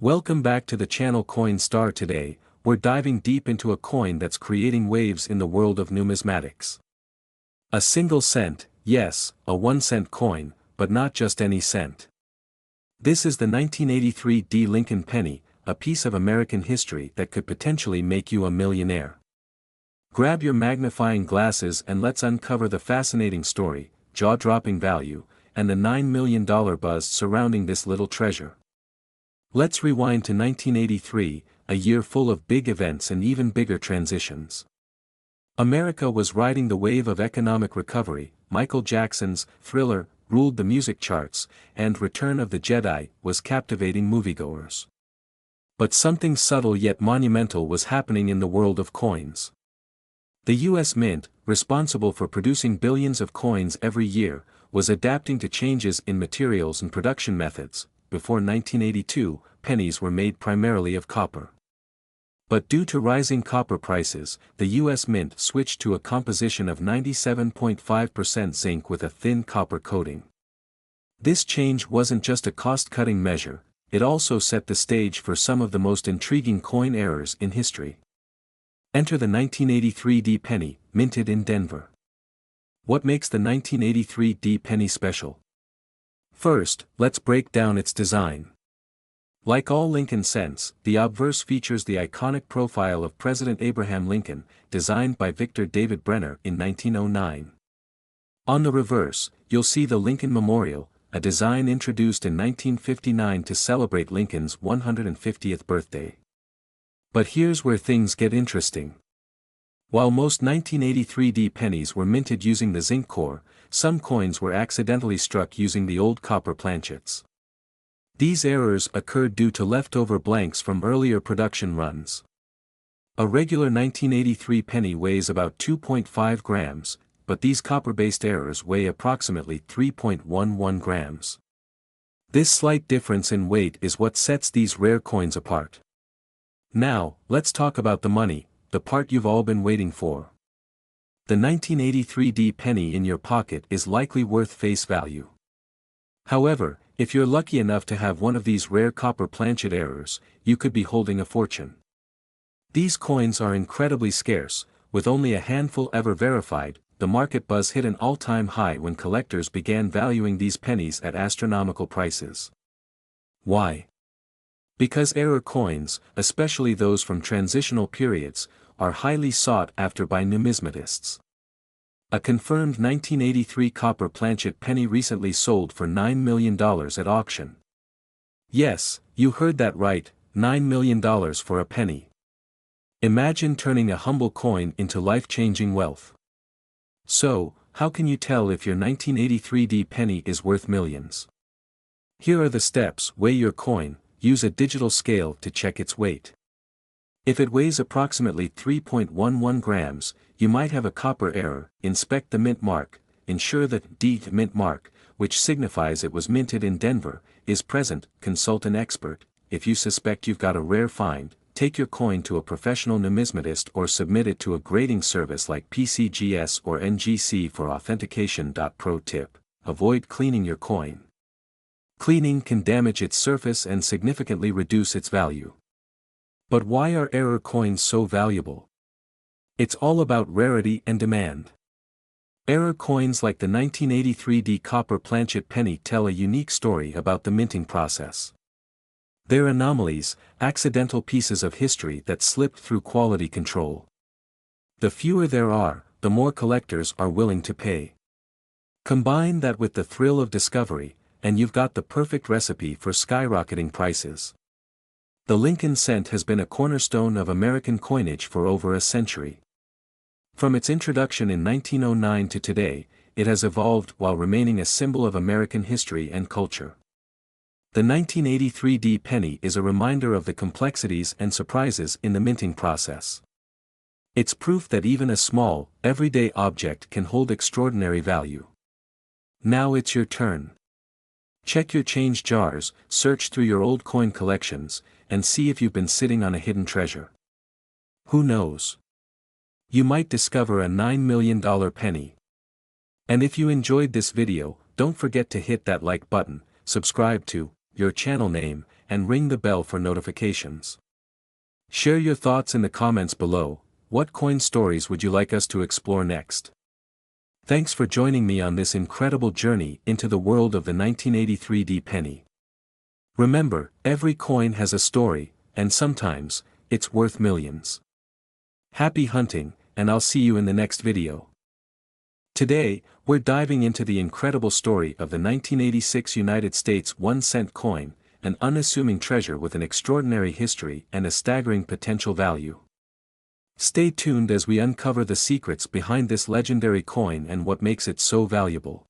Welcome back to the channel Coin Star. Today, we're diving deep into a coin that's creating waves in the world of numismatics. A single cent, yes, a 1-cent coin, but not just any cent. This is the 1983 D. Lincoln penny, a piece of American history that could potentially make you a millionaire. Grab your magnifying glasses and let's uncover the fascinating story, jaw-dropping value, and the $9 million buzz surrounding this little treasure. Let's rewind to 1983, a year full of big events and even bigger transitions. America was riding the wave of economic recovery. Michael Jackson's Thriller ruled the music charts, and Return of the Jedi was captivating moviegoers. But something subtle yet monumental was happening in the world of coins. The U.S. Mint, responsible for producing billions of coins every year, was adapting to changes in materials and production methods. Before 1982, pennies were made primarily of copper. But due to rising copper prices, the U.S. Mint switched to a composition of 97.5% zinc with a thin copper coating. This change wasn't just a cost-cutting measure, it also set the stage for some of the most intriguing coin errors in history. Enter the 1983 D penny, minted in Denver. What makes the 1983 D penny special? First, let's break down its design. Like all Lincoln cents, the obverse features the iconic profile of President Abraham Lincoln, designed by Victor David Brenner in 1909. On the reverse, you'll see the Lincoln Memorial, a design introduced in 1959 to celebrate Lincoln's 150th birthday. But here's where things get interesting. While most 1983 D pennies were minted using the zinc core, some coins were accidentally struck using the old copper planchets. These errors occurred due to leftover blanks from earlier production runs. A regular 1983 penny weighs about 2.5 grams, but these copper-based errors weigh approximately 3.11 grams. This slight difference in weight is what sets these rare coins apart. Now, let's talk about the money, the part you've all been waiting for. The 1983 D penny in your pocket is likely worth face value. However, if you're lucky enough to have one of these rare copper planchet errors, you could be holding a fortune. These coins are incredibly scarce, with only a handful ever verified. The market buzz hit an all-time high when collectors began valuing these pennies at astronomical prices. Why? Because error coins, especially those from transitional periods, are highly sought after by numismatists. A confirmed 1983 copper planchet penny recently sold for $9 million at auction. Yes, you heard that right, $9 million for a penny. Imagine turning a humble coin into life-changing wealth. So, how can you tell if your 1983 D penny is worth millions? Here are the steps. Weigh your coin. Use a digital scale to check its weight. If it weighs approximately 3.11 grams, you might have a copper error. Inspect the mint mark. Ensure that D mint mark, which signifies it was minted in Denver, is present. Consult an expert. If you suspect you've got a rare find, take your coin to a professional numismatist or submit it to a grading service like PCGS or NGC for authentication. Pro tip: avoid cleaning your coin. Cleaning can damage its surface and significantly reduce its value. But why are error coins so valuable? It's all about rarity and demand. Error coins like the 1983 D copper planchet penny tell a unique story about the minting process. They're anomalies, accidental pieces of history that slipped through quality control. The fewer there are, the more collectors are willing to pay. Combine that with the thrill of discovery, and you've got the perfect recipe for skyrocketing prices. The Lincoln cent has been a cornerstone of American coinage for over a century. From its introduction in 1909 to today, it has evolved while remaining a symbol of American history and culture. The 1983 D penny is a reminder of the complexities and surprises in the minting process. It's proof that even a small, everyday object can hold extraordinary value. Now it's your turn. Check your change jars, search through your old coin collections, and see if you've been sitting on a hidden treasure. Who knows? You might discover a $9 million penny. And if you enjoyed this video, don't forget to hit that like button, subscribe to your channel name, and ring the bell for notifications. Share your thoughts in the comments below. What coin stories would you like us to explore next? Thanks for joining me on this incredible journey into the world of the 1983 penny. Remember, every coin has a story, and sometimes, it's worth millions. Happy hunting, and I'll see you in the next video. Today, we're diving into the incredible story of the 1986 United States 1-cent coin, an unassuming treasure with an extraordinary history and a staggering potential value. Stay tuned as we uncover the secrets behind this legendary coin and what makes it so valuable.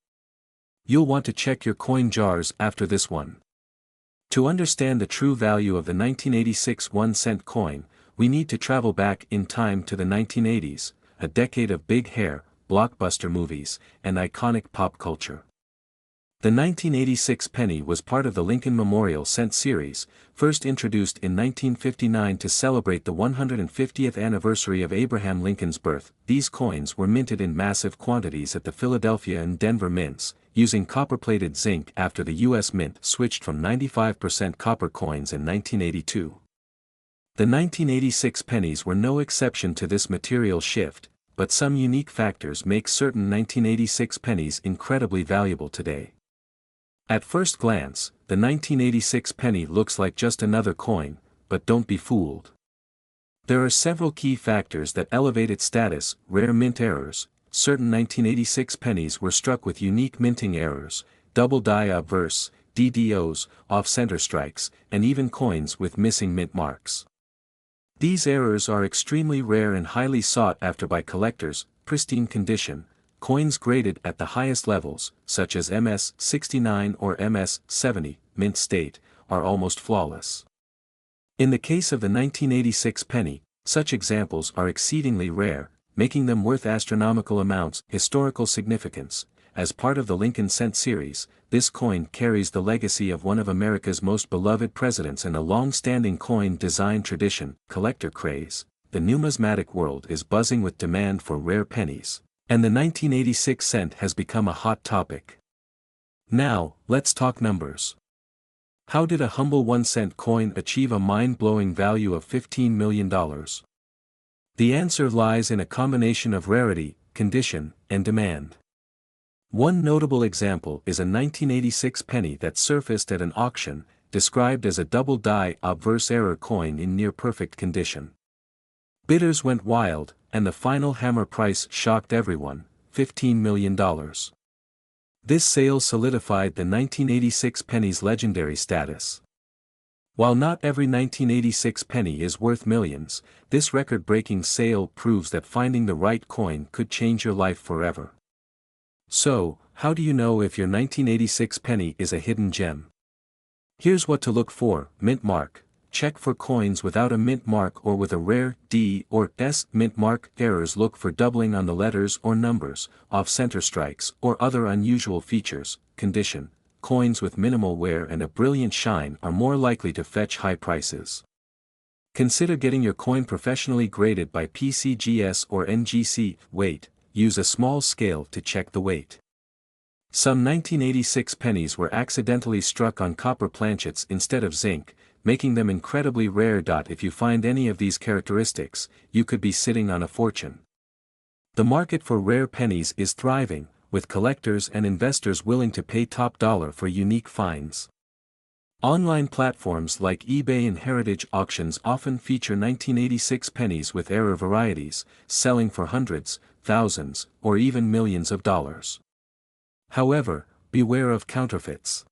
You'll want to check your coin jars after this one. To understand the true value of the 1986 1-cent coin, we need to travel back in time to the 1980s, a decade of big hair, blockbuster movies, and iconic pop culture. The 1986 penny was part of the Lincoln Memorial Cent series, first introduced in 1959 to celebrate the 150th anniversary of Abraham Lincoln's birth. These coins were minted in massive quantities at the Philadelphia and Denver mints, using copper-plated zinc after the U.S. Mint switched from 95% copper coins in 1982. The 1986 pennies were no exception to this material shift, but some unique factors make certain 1986 pennies incredibly valuable today. At first glance, the 1986 penny looks like just another coin, but don't be fooled. There are several key factors that elevate its status: rare mint errors. Certain 1986 pennies were struck with unique minting errors, double die obverse, DDOs, off-center strikes, and even coins with missing mint marks. These errors are extremely rare and highly sought after by collectors. Pristine condition. Coins graded at the highest levels, such as MS-69 or MS-70, mint state, are almost flawless. In the case of the 1986 penny, such examples are exceedingly rare, making them worth astronomical amounts. Historical significance. As part of the Lincoln Cent series, this coin carries the legacy of one of America's most beloved presidents and a long-standing coin design tradition. Collector craze. The numismatic world is buzzing with demand for rare pennies, and the 1986 cent has become a hot topic. Now, let's talk numbers. How did a humble 1-cent coin achieve a mind-blowing value of $15 million? The answer lies in a combination of rarity, condition, and demand. One notable example is a 1986 penny that surfaced at an auction, described as a double die obverse error coin in near-perfect condition. Bidders went wild, and the final hammer price shocked everyone: $15 million. This sale solidified the 1986 penny's legendary status. While not every 1986 penny is worth millions, this record-breaking sale proves that finding the right coin could change your life forever. So, how do you know if your 1986 penny is a hidden gem? Here's what to look for: mint mark. Check for coins without a mint mark or with a rare D or S mint mark. Errors: look for doubling on the letters or numbers, off-center strikes, or other unusual features. Condition. Coins with minimal wear and a brilliant shine are more likely to fetch high prices. Consider getting your coin professionally graded by PCGS or NGC. Weight. Use a small scale to check the weight. Some 1986 pennies were accidentally struck on copper planchets instead of zinc, making them incredibly rare. If you find any of these characteristics, you could be sitting on a fortune. The market for rare pennies is thriving, with collectors and investors willing to pay top dollar for unique finds. Online platforms like eBay and heritage auctions often feature 1986 pennies with rare varieties, selling for hundreds, thousands, or even millions of dollars. However, beware of counterfeits.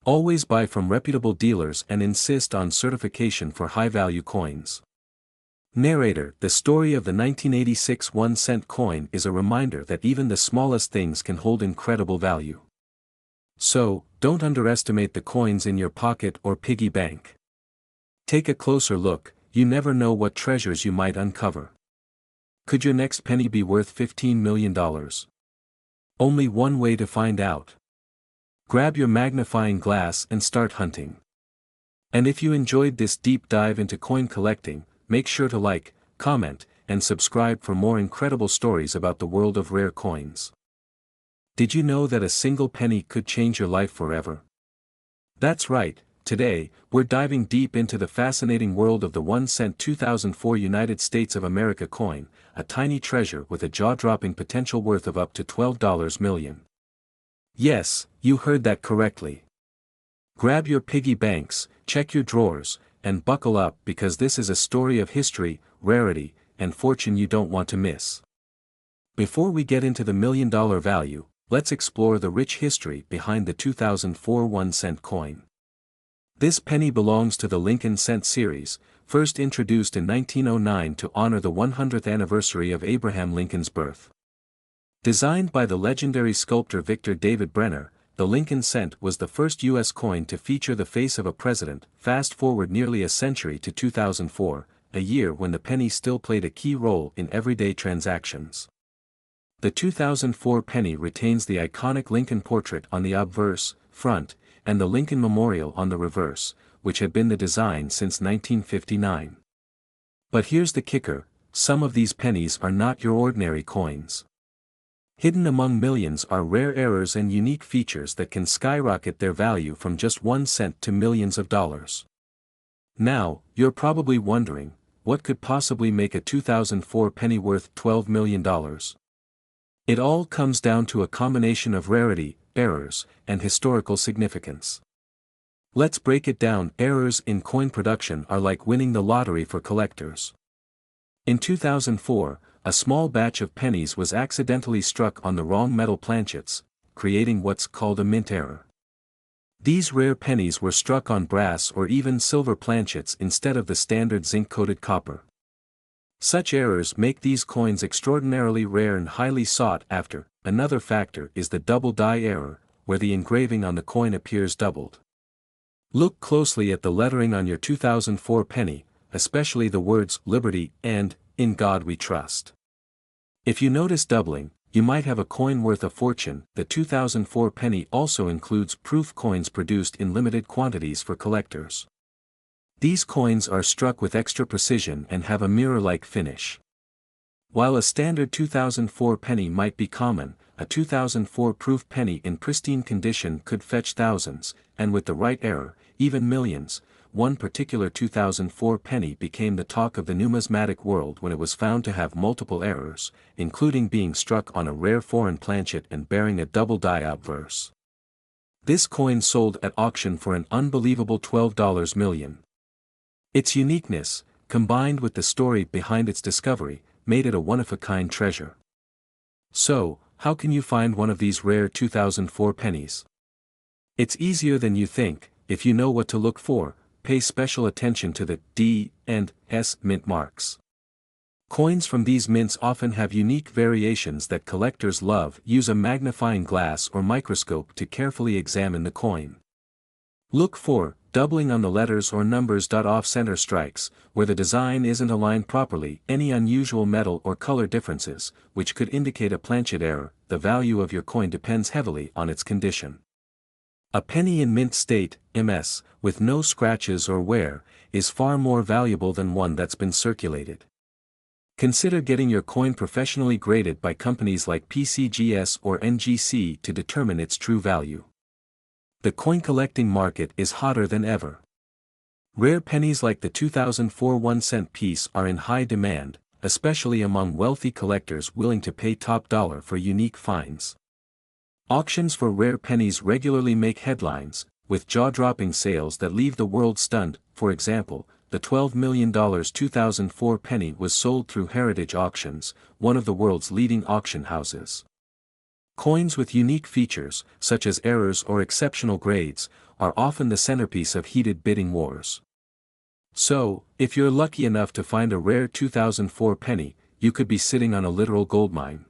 Always buy from reputable dealers and insist on certification for high-value coins. Narrator: the story of the 1986 1-cent coin is a reminder that even the smallest things can hold incredible value. So, don't underestimate the coins in your pocket or piggy bank. Take a closer look. You never know what treasures you might uncover. Could your next penny be worth $15 million? Only one way to find out. Grab your magnifying glass and start hunting. And if you enjoyed this deep dive into coin collecting, make sure to like, comment, and subscribe for more incredible stories about the world of rare coins. Did you know that a single penny could change your life forever? That's right, Today, we're diving deep into the fascinating world of the 1 cent 2004 United States of America coin, a tiny treasure with a jaw-dropping potential worth of up to $12 million. Yes, you heard that correctly. Grab your piggy banks, check your drawers, and buckle up because this is a story of history, rarity, and fortune you don't want to miss. Before we get into the million-dollar value, let's explore the rich history behind the 2004 1-cent coin. This penny belongs to the Lincoln Cent series, first introduced in 1909 to honor the 100th anniversary of Abraham Lincoln's birth. Designed by the legendary sculptor Victor David Brenner, the Lincoln Cent was the first U.S. coin to feature the face of a president. Fast forward nearly a century to 2004, a year when the penny still played a key role in everyday transactions. The 2004 penny retains the iconic Lincoln portrait on the obverse, front, and the Lincoln Memorial on the reverse, which had been the design since 1959. But here's the kicker: some of these pennies are not your ordinary coins. Hidden among millions are rare errors and unique features that can skyrocket their value from just 1 cent to millions of dollars. Now, you're probably wondering, what could possibly make a 2004 penny worth $12 million? It all comes down to a combination of rarity, errors, and historical significance. Let's break it down. Errors in coin production are like winning the lottery for collectors. In 2004, a small batch of pennies was accidentally struck on the wrong metal planchets, creating what's called a mint error. These rare pennies were struck on brass or even silver planchets instead of the standard zinc-coated copper. Such errors make these coins extraordinarily rare and highly sought after. Another factor is the double die error, where the engraving on the coin appears doubled. Look closely at the lettering on your 2004 penny, especially the words "Liberty" and "In God We Trust." If you notice doubling, you might have a coin worth a fortune. The 2004 penny also includes proof coins produced in limited quantities for collectors. These coins are struck with extra precision and have a mirror-like finish. While a standard 2004 penny might be common, a 2004 proof penny in pristine condition could fetch thousands, and with the right error, even millions. One particular 2004 penny became the talk of the numismatic world when it was found to have multiple errors, including being struck on a rare foreign planchet and bearing a double die obverse. This coin sold at auction for an unbelievable $12 million. Its uniqueness, combined with the story behind its discovery, made it a one-of-a-kind treasure. So, how can you find one of these rare 2004 pennies? It's easier than you think. If you know what to look for, pay special attention to the D and S mint marks. Coins from these mints often have unique variations that collectors love. Use a magnifying glass or microscope to carefully examine the coin. Look for doubling on the letters or numbers. Off-center strikes, where the design isn't aligned properly. Any unusual metal or color differences, which could indicate a planchet error. The value of your coin depends heavily on its condition. A penny in mint state, MS, with no scratches or wear, is far more valuable than one that's been circulated. Consider getting your coin professionally graded by companies like PCGS or NGC to determine its true value. The coin collecting market is hotter than ever. Rare pennies like the 2004 1-cent piece are in high demand, especially among wealthy collectors willing to pay top dollar for unique finds. Auctions for rare pennies regularly make headlines, with jaw-dropping sales that leave the world stunned. For example, the $12 million 2004 penny was sold through Heritage Auctions, one of the world's leading auction houses. Coins with unique features, such as errors or exceptional grades, are often the centerpiece of heated bidding wars. So, if you're lucky enough to find a rare 2004 penny, you could be sitting on a literal goldmine.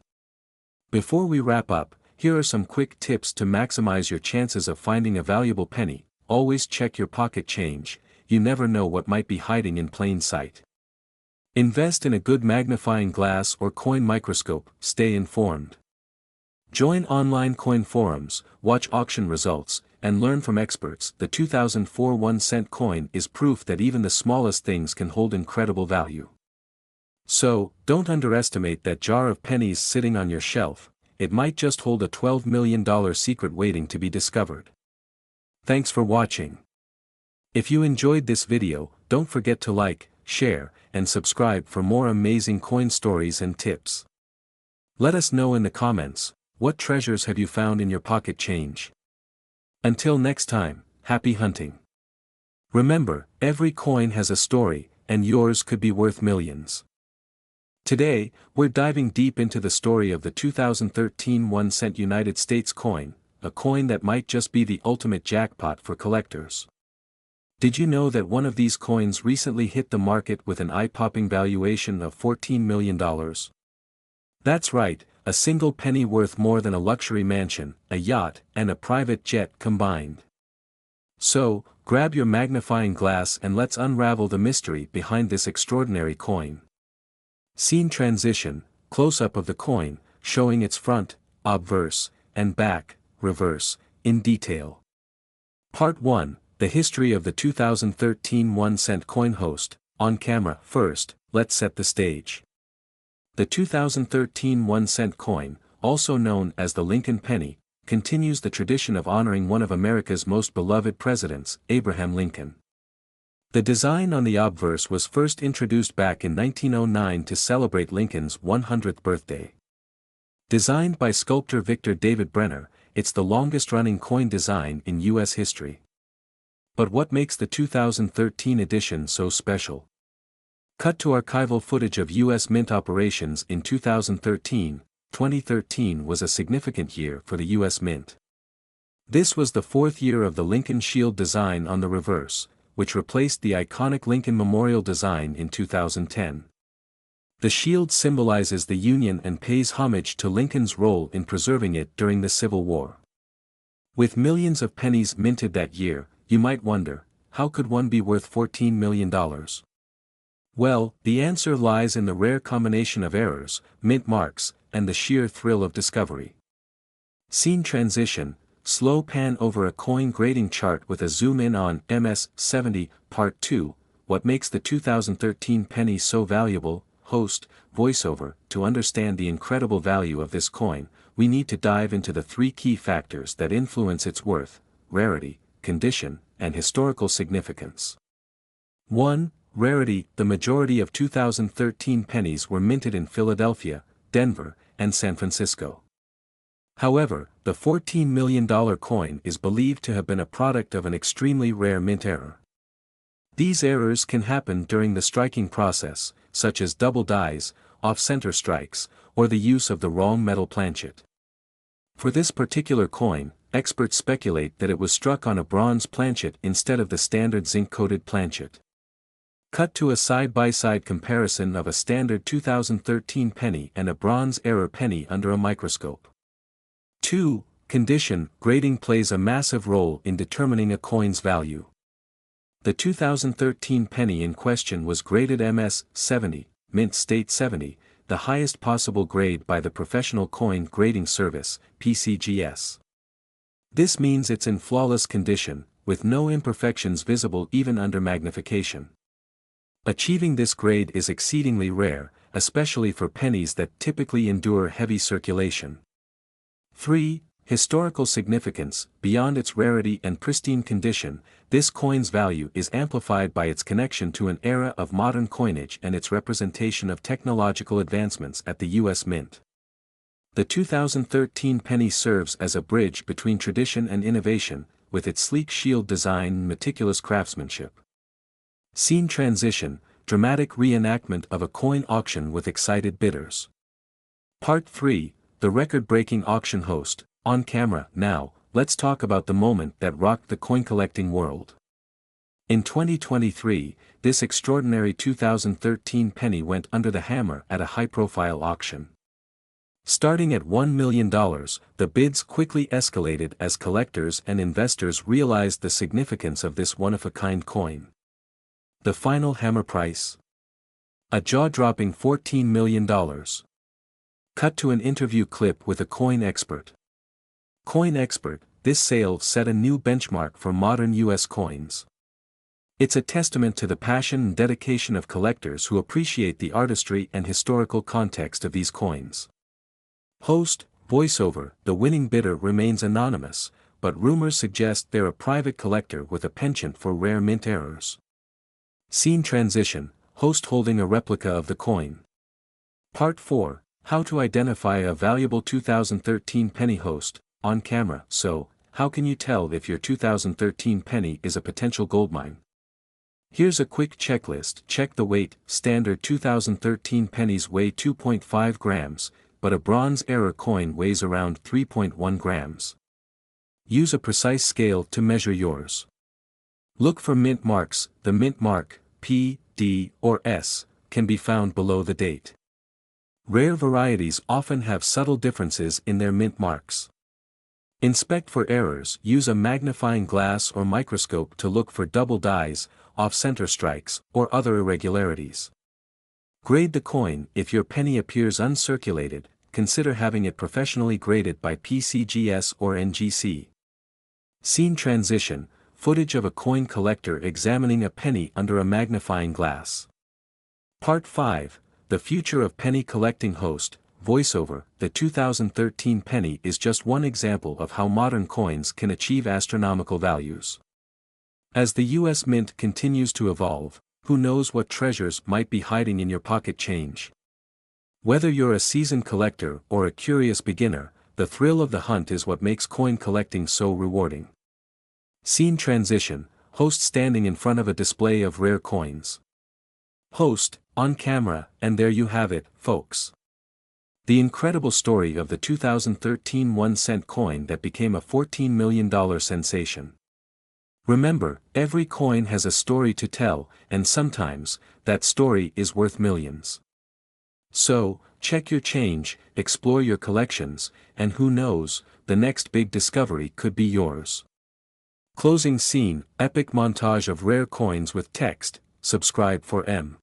Before we wrap up, here are some quick tips to maximize your chances of finding a valuable penny. Always check your pocket change. You never know what might be hiding in plain sight. Invest in a good magnifying glass or coin microscope. Stay informed. Join online coin forums, watch auction results, and learn from experts. The 2004 1-cent coin is proof that even the smallest things can hold incredible value. So, don't underestimate that jar of pennies sitting on your shelf. It might just hold a $12 million secret waiting to be discovered. Thanks for watching. If you enjoyed this video, don't forget to like, share, and subscribe for more amazing coin stories and tips. Let us know in the comments, what treasures have you found in your pocket change? Until next time, happy hunting. Remember, every coin has a story, and yours could be worth millions. Today, we're diving deep into the story of the 2013 1-cent United States coin, a coin that might just be the ultimate jackpot for collectors. Did you know that one of these coins recently hit the market with an eye-popping valuation of $14 million? That's right, a single penny worth more than a luxury mansion, a yacht, and a private jet combined. So, grab your magnifying glass and let's unravel the mystery behind this extraordinary coin. Scene transition, close-up of the coin, showing its front, obverse, and back, reverse, in detail. Part 1, the history of the 2013 1-cent coin host, on camera. First, let's set the stage. The 2013 1-cent coin, also known as the Lincoln penny, continues the tradition of honoring one of America's most beloved presidents, Abraham Lincoln. The design on the obverse was first introduced back in 1909 to celebrate Lincoln's 100th birthday. Designed by sculptor Victor David Brenner, it's the longest-running coin design in U.S. history. But what makes the 2013 edition so special? Cut to archival footage of U.S. Mint operations in 2013. 2013 was a significant year for the U.S. Mint. This was the fourth year of the Lincoln Shield design on the reverse, which replaced the iconic Lincoln Memorial design in 2010. The shield symbolizes the Union and pays homage to Lincoln's role in preserving it during the Civil War. With millions of pennies minted that year, you might wonder, how could one be worth $14 million? Well, the answer lies in the rare combination of errors, mint marks, and the sheer thrill of discovery. Scene transition, slow pan over a coin grading chart with a zoom in on MS-70, Part 2, what makes the 2013 penny so valuable? Host, voiceover. To understand the incredible value of this coin, we need to dive into the three key factors that influence its worth: rarity, condition, and historical significance. 1. Rarity. The majority of 2013 pennies were minted in Philadelphia, Denver, and San Francisco. However, the $14 million coin is believed to have been a product of an extremely rare mint error. These errors can happen during the striking process, such as double dies, off-center strikes, or the use of the wrong metal planchet. For this particular coin, experts speculate that it was struck on a bronze planchet instead of the standard zinc-coated planchet. Cut to a side-by-side comparison of a standard 2013 penny and a bronze error penny under a microscope. 2. Condition. Grading plays a massive role in determining a coin's value. The 2013 penny in question was graded MS-70, Mint State 70, the highest possible grade by the Professional Coin Grading Service, PCGS. This means it's in flawless condition, with no imperfections visible even under magnification. Achieving this grade is exceedingly rare, especially for pennies that typically endure heavy circulation. 3. Historical significance. Beyond its rarity and pristine condition, this coin's value is amplified by its connection to an era of modern coinage and its representation of technological advancements at the U.S. Mint. The 2013 penny serves as a bridge between tradition and innovation, with its sleek shield design and meticulous craftsmanship. Scene transition, dramatic reenactment of a coin auction with excited bidders. Part 3, the record-breaking auction host, on camera. Now, let's talk about the moment that rocked the coin-collecting world. In 2023, this extraordinary 2013 penny went under the hammer at a high-profile auction. Starting at $1 million, the bids quickly escalated as collectors and investors realized the significance of this one-of-a-kind coin. The final hammer price? A jaw-dropping $14 million. Cut to an interview clip with a coin expert. Coin expert, this sale set a new benchmark for modern U.S. coins. It's a testament to the passion and dedication of collectors who appreciate the artistry and historical context of these coins. Host, voiceover. The winning bidder remains anonymous, but rumors suggest they're a private collector with a penchant for rare mint errors. Scene transition, host holding a replica of the coin. Part 4, How to identify a valuable 2013 penny host, on camera. So, how can you tell if your 2013 penny is a potential goldmine? Here's a quick checklist. Check the weight. Standard 2013 pennies weigh 2.5 grams, but a bronze era coin weighs around 3.1 grams. Use a precise scale to measure yours. Look for mint marks. The mint mark, P, D, or S, can be found below the date. Rare varieties often have subtle differences in their mint marks. Inspect for errors. Use a magnifying glass or microscope to look for double dies, off-center strikes, or other irregularities. Grade the coin. If your penny appears uncirculated, consider having it professionally graded by PCGS or NGC. Scene transition, footage of a coin collector examining a penny under a magnifying glass. Part 5, The Future of Penny Collecting Host, voiceover. The 2013 penny is just one example of how modern coins can achieve astronomical values. As the US Mint continues to evolve, who knows what treasures might be hiding in your pocket change. Whether you're a seasoned collector or a curious beginner, the thrill of the hunt is what makes coin collecting so rewarding. Scene transition, host standing in front of a display of rare coins. Host, on camera, and there you have it, folks. The incredible story of the 2013 1-cent coin that became a $14 million sensation. Remember, every coin has a story to tell, and sometimes, that story is worth millions. So, check your change, explore your collections, and who knows, the next big discovery could be yours. Closing scene, epic montage of rare coins with text. Subscribe for M.